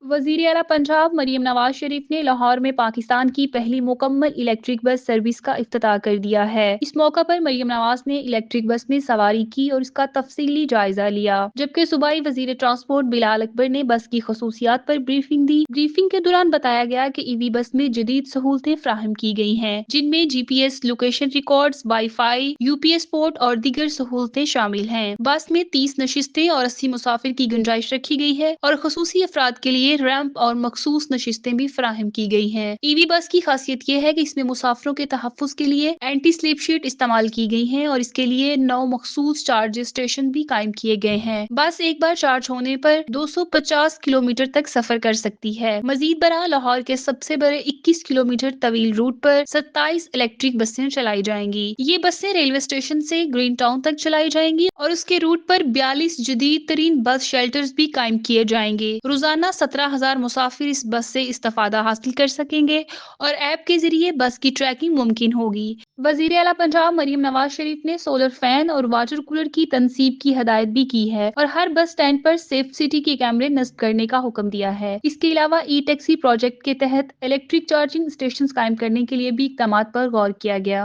वजीर आला पंजाब मरियम नवाज शरीफ ने लाहौर में पाकिस्तान की पहली मुकम्मल इलेक्ट्रिक बस सर्विस का इफ्तिताह कर दिया है। इस मौका पर मरियम नवाज ने इलेक्ट्रिक बस में सवारी की और इसका तफसीली जायजा लिया, जबकि सूबाई वजीर ट्रांसपोर्ट बिलाल अकबर ने बस की खसूसियात पर ब्रीफिंग दी। ब्रीफिंग के दौरान बताया गया कि ईवी बस में जदीद सहूलतें फ्राहम की गई हैं, जिनमें GPS location records, wifi, UPS port और दीगर सहूलतें शामिल हैं। बस में 30 नशिस्तें और 80 मुसाफिर की गुंजाइश रखी गई है और खसूसी अफराद के लिए रैंप और मखसूस नशिस्तें भी फराहम की गई हैं। ईवी बस की खासियत यह है कि इसमें मुसाफिरों के तहफ़्फ़ुज़ के लिए एंटी स्लिप शीट इस्तेमाल की गई हैं और इसके लिए 9 मखसूस चार्ज स्टेशन भी कायम किए गए हैं। बस एक बार चार्ज होने पर 250 किलोमीटर तक सफर कर सकती है। मजीद बरआं लाहौर के सबसे बड़े 21 किलोमीटर तवील रूट पर 27 इलेक्ट्रिक बसें चलाई जाएंगी। ये बसें रेलवे स्टेशन से ग्रीन टाउन तक चलाई जाएंगी और उसके रूट पर 42 जदीद तरीन बस शेल्टर्स भी कायम किए जाएंगे। रोजाना 17,000 मुसाफिर इस बस से इस्तेफादा हासिल कर सकेंगे और ऐप के जरिए बस की ट्रैकिंग मुमकिन होगी। वजीर आला पंजाब मरियम नवाज शरीफ ने सोलर फैन और वाटर कूलर की तनसीब की हदायत भी की है और हर बस स्टैंड पर सेफ सिटी के कैमरे नस्ब करने का हुक्म दिया है। इसके अलावा ई टैक्सी प्रोजेक्ट के तहत इलेक्ट्रिक चार्जिंग स्टेशन कायम करने के लिए भी इकदामात पर गौर किया गया।